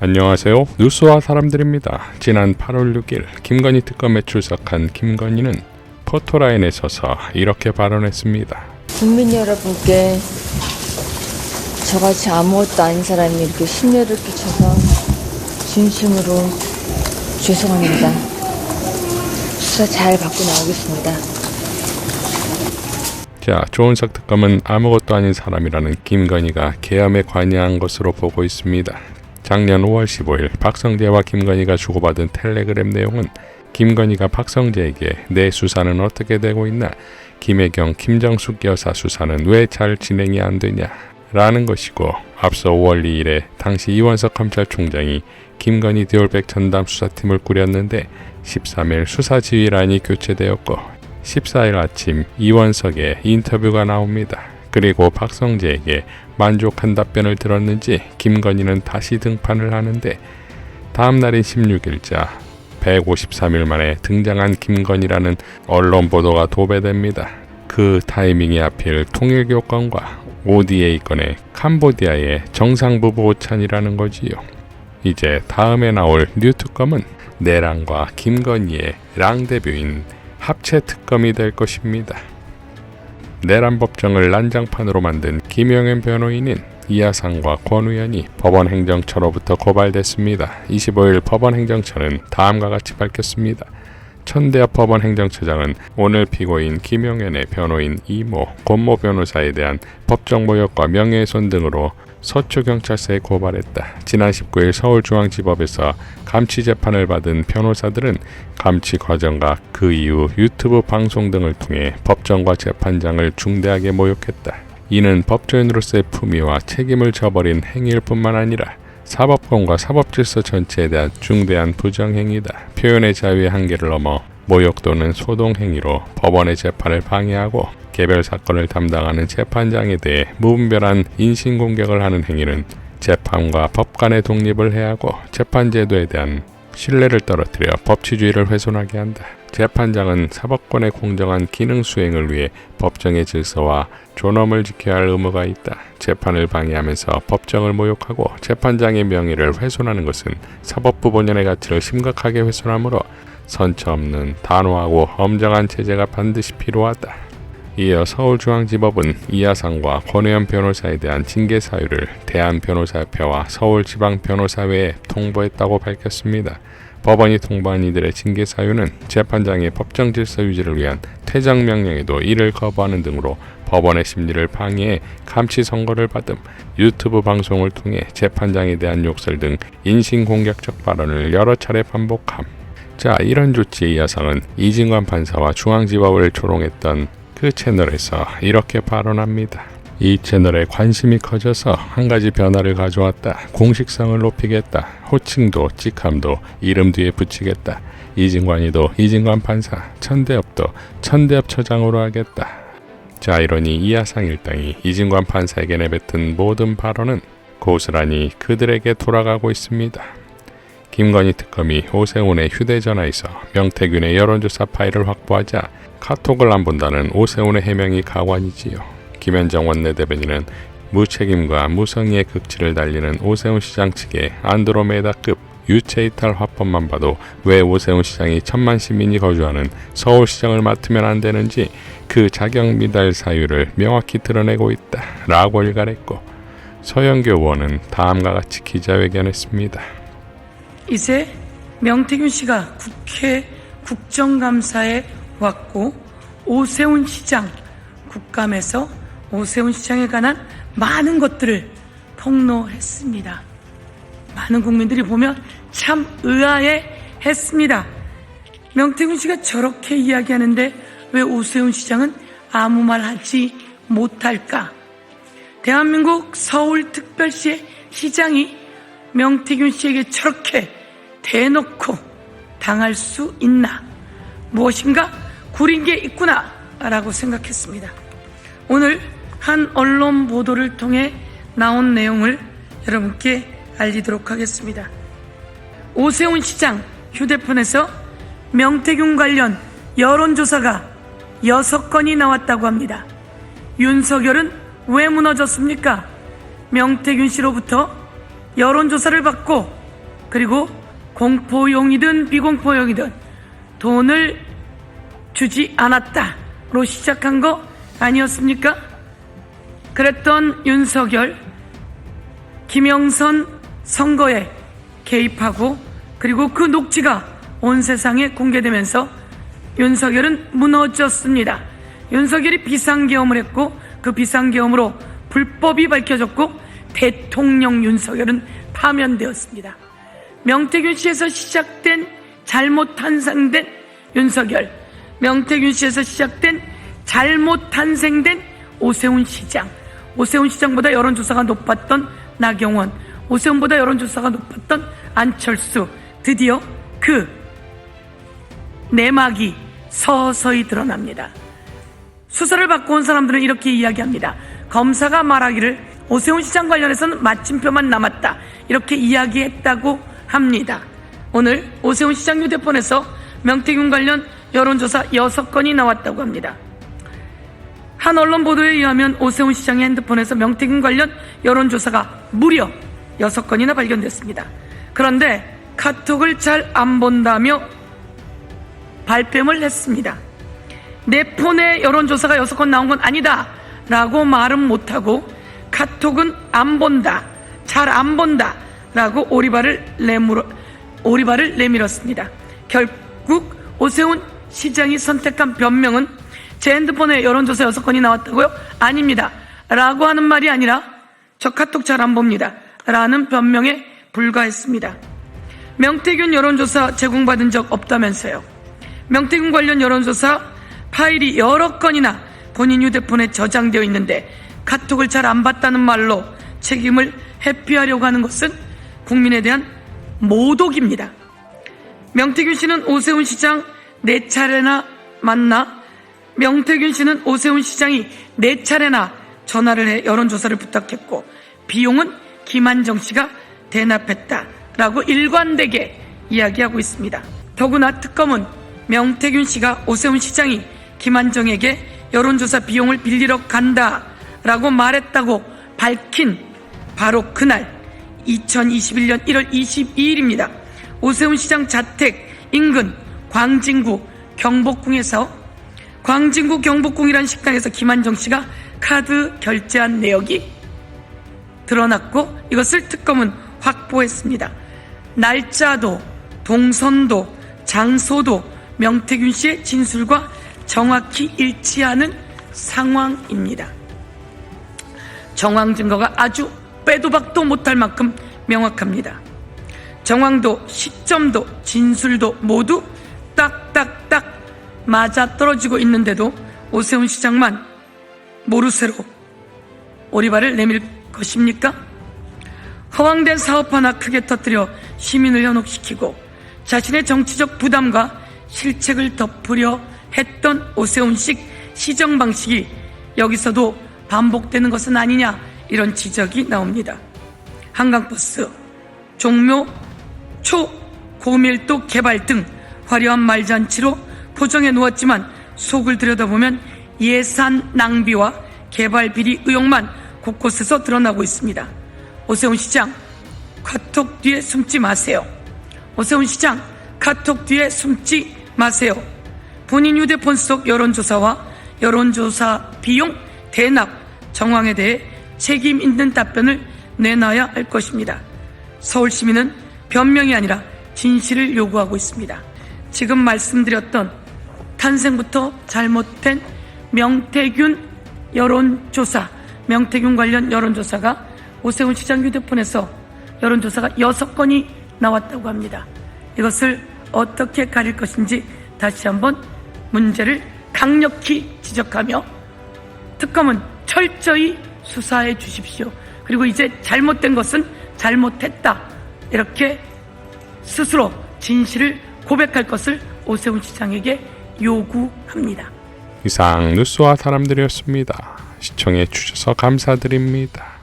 안녕하세요. 뉴스와 사람들입니다. 지난 8월 6일 김건희 특검에 출석한 김건희는 포토라인에 서서 이렇게 발언했습니다. 국민 여러분께 저같이 아무것도 아닌 사람이 이렇게 심려를 끼쳐서 진심으로 죄송합니다. 수사 잘 받고 나오겠습니다. 자, 조은석 특검은 아무것도 아닌 사람이라는 김건희가 계엄에 관여한 것으로 보고 있습니다. 작년 5월 15일 박성재와 김건희가 주고받은 텔레그램 내용은 김건희가 박성재에게 내 수사는 어떻게 되고 있나, 김혜경, 김정숙 여사 수사는 왜 잘 진행이 안 되냐 라는 것이고, 앞서 5월 2일에 당시 이원석 검찰총장이 김건희 디올백 전담 수사팀을 꾸렸는데 13일 수사지휘란이 교체되었고 14일 아침 이원석의 인터뷰가 나옵니다. 그리고 박성재에게 만족한 답변을 들었는지 김건희는 다시 등판을 하는데, 다음 날인 16일자 153일 만에 등장한 김건희라는 언론 보도가 도배됩니다. 그 타이밍이 하필 통일교 건과 ODA 건의 캄보디아의 정상부부 오찬이라는 거지요. 이제 다음에 나올 뉴 특검은 내랑과 김건희의 랑데뷰인 합체 특검이 될 것입니다. 내란 법정을 난장판으로 만든 김영현 변호인인 이하상과 권우현이 법원 행정처로부터 고발됐습니다. 25일 법원 행정처는 다음과 같이 밝혔습니다. 천대엽 법원 행정처장은 오늘 피고인 김영현의 변호인 이모, 권모 변호사에 대한 법정 모욕과 명예훼손 등으로 서초경찰서에 고발했다. 지난 19일 서울중앙지법에서 감치 재판을 받은 변호사들은 감치 과정과 그 이후 유튜브 방송 등을 통해 법정과 재판장을 중대하게 모욕했다. 이는 법조인으로서의 품위와 책임을 저버린 행위일 뿐만 아니라 사법권과 사법질서 전체에 대한 중대한 부정행위다. 표현의 자유의 한계를 넘어 모욕 또는 소동행위로 법원의 재판을 방해하고 개별 사건을 담당하는 재판장에 대해 무분별한 인신공격을 하는 행위는 재판과 법 간의 독립을 해하고 재판제도에 대한 신뢰를 떨어뜨려 법치주의를 훼손하게 한다. 재판장은 사법권의 공정한 기능 수행을 위해 법정의 질서와 존엄을 지켜야 할 의무가 있다. 재판을 방해하면서 법정을 모욕하고 재판장의 명예를 훼손하는 것은 사법부 본연의 가치를 심각하게 훼손하므로 선처 없는 단호하고 엄정한 제재가 반드시 필요하다. 이어 서울중앙지법은 이하상과 권우현 변호사에 대한 징계 사유를 대한변호사협회와 서울지방변호사회에 통보했다고 밝혔습니다. 법원이 통보한 이들의 징계 사유는 재판장의 법정 질서 유지를 위한 퇴정 명령에도 이를 거부하는 등으로 법원의 심리를 방해해 감치 선고를 받음, 유튜브 방송을 통해 재판장에 대한 욕설 등 인신공격적 발언을 여러 차례 반복함. 자, 이런 조치의 이하상은 이진관 판사와 중앙지법을 조롱했던 그 채널에서 이렇게 발언합니다. 이 채널에 관심이 커져서 한 가지 변화를 가져왔다. 공식성을 높이겠다. 호칭도 직함도 이름 뒤에 붙이겠다. 이진관이도 이진관 판사, 천대엽도 천대엽 처장으로 하겠다. 자, 이러니 이하상 일당이 이진관 판사에게 내뱉은 모든 발언은 고스란히 그들에게 돌아가고 있습니다. 김건희 특검이 오세훈의 휴대전화에서 명태균의 여론조사 파일을 확보하자 카톡을 안 본다는 오세훈의 해명이 가관이지요. 김현정 원내대변인은 무책임과 무성의의 극치를 달리는 오세훈 시장 측의 안드로메다급 유체이탈 화법만 봐도 왜 오세훈 시장이 1000만 시민이 거주하는 서울시장을 맡으면 안 되는지 그 자격 미달 사유를 명확히 드러내고 있다 라고 일갈했고, 서영교 의원은 다음과 같이 기자회견했습니다. 이제 명태균 씨가 국회 국정감사에 왔고, 오세훈 시장 국감에서 오세훈 시장에 관한 많은 것들을 폭로했습니다. 많은 국민들이 보면 참 의아해 했습니다. 명태균 씨가 저렇게 이야기하는데 왜 오세훈 시장은 아무 말 하지 못할까? 대한민국 서울특별시의 시장이 명태균 씨에게 저렇게 대놓고 당할 수 있나? 무엇인가 구린 게 있구나 라고 생각했습니다. 오늘 한 언론 보도를 통해 나온 내용을 여러분께 알리도록 하겠습니다. 오세훈 시장 휴대폰에서 명태균 관련 여론조사가 6건이 나왔다고 합니다. 윤석열은 왜 무너졌습니까? 명태균 씨로부터 여론조사를 받고 그리고 공포용이든 비공포용이든 돈을 주지 않았다로 시작한 거 아니었습니까? 그랬던 윤석열, 김영선 선거에 개입하고 그리고 그 녹취가 온 세상에 공개되면서 윤석열은 무너졌습니다. 윤석열이 비상계엄을 했고 그 비상계엄으로 불법이 밝혀졌고 대통령 윤석열은 파면되었습니다. 명태균 씨에서 시작된 잘못 탄생된 윤석열, 명태균 씨에서 시작된 잘못 탄생된 오세훈 시장, 오세훈 시장보다 여론조사가 높았던 나경원, 오세훈보다 여론조사가 높았던 안철수, 드디어 그 내막이 서서히 드러납니다. 수사를 받고 온 사람들은 이렇게 이야기합니다. 검사가 말하기를 오세훈 시장 관련해서는 마침표만 남았다, 이렇게 이야기했다고 합니다. 오늘 오세훈 시장 휴대폰에서 명태균 관련 여론조사 6건이 나왔다고 합니다. 한 언론 보도에 의하면 오세훈 시장의 핸드폰에서 명태균 관련 여론조사가 무려 6건이나 발견됐습니다. 그런데 카톡을 잘 안 본다며 발뺌을 했습니다. 내 폰에 여론조사가 6건 나온 건 아니다 라고 말은 못하고 카톡은 안 본다, 잘 안 본다 라고 오리발을 내밀었습니다. 결국 오세훈 시장이 선택한 변명은 제 핸드폰에 여론조사 6건이 나왔다고요? 아닙니다 라고 하는 말이 아니라 저 카톡 잘 안 봅니다 라는 변명에 불과했습니다. 명태균 여론조사 제공받은 적 없다면서요. 명태균 관련 여론조사 파일이 여러 건이나 본인 휴대폰에 저장되어 있는데 카톡을 잘 안 봤다는 말로 책임을 회피하려고 하는 것은 국민에 대한 모독입니다. 명태균 씨는 오세훈 시장 4차례나 만나, 명태균 씨는 오세훈 시장이 4차례나 전화를 해 여론조사를 부탁했고 비용은 김한정 씨가 대납했다라고 일관되게 이야기하고 있습니다. 더구나 특검은 명태균 씨가 오세훈 시장이 김한정에게 여론조사 비용을 빌리러 간다라고 말했다고 밝힌 바로 그날 2021년 1월 22일입니다. 오세훈 시장 자택 인근 광진구 경복궁이란 식당에서 김한정 씨가 카드 결제한 내역이 드러났고 이것을 특검은 확보했습니다. 날짜도 동선도 장소도 명태균 씨의 진술과 정확히 일치하는 상황입니다. 정황 증거가 아주 빼도 박도 못할 만큼 명확합니다. 정황도 시점도 진술도 모두 딱딱딱 맞아떨어지고 있는데도 오세훈 시장만 모르쇠로 오리발을 내밀 것입니까? 허황된 사업 하나 크게 터뜨려 시민을 현혹시키고 자신의 정치적 부담과 실책을 덮으려 했던 오세훈식 시정 방식이 여기서도 반복되는 것은 아니냐, 이런 지적이 나옵니다. 한강버스, 종묘, 초고밀도 개발 등 화려한 말잔치로 포장해 놓았지만 속을 들여다보면 예산 낭비와 개발 비리 의혹만 곳곳에서 드러나고 있습니다. 오세훈 시장, 카톡 뒤에 숨지 마세요. 오세훈 시장, 카톡 뒤에 숨지 마세요. 본인 휴대폰 속 여론조사와 여론조사 비용 대납 정황에 대해 책임 있는 답변을 내놔야 할 것입니다. 서울시민은 변명이 아니라 진실을 요구하고 있습니다. 지금 말씀드렸던 탄생부터 잘못된 명태균 여론조사, 명태균 관련 여론조사가 오세훈 시장 휴대폰에서 여론조사가 6건이 나왔다고 합니다. 이것을 어떻게 가릴 것인지 다시 한번 문제를 강력히 지적하며 특검은 철저히 수사해 주십시오. 그리고 이제 잘못된 것은 잘못했다, 이렇게 스스로 진실을 고백할 것을 오세훈 시장에게 요구합니다. 이상 뉴스와 사람들이었습니다. 시청해 주셔서 감사드립니다.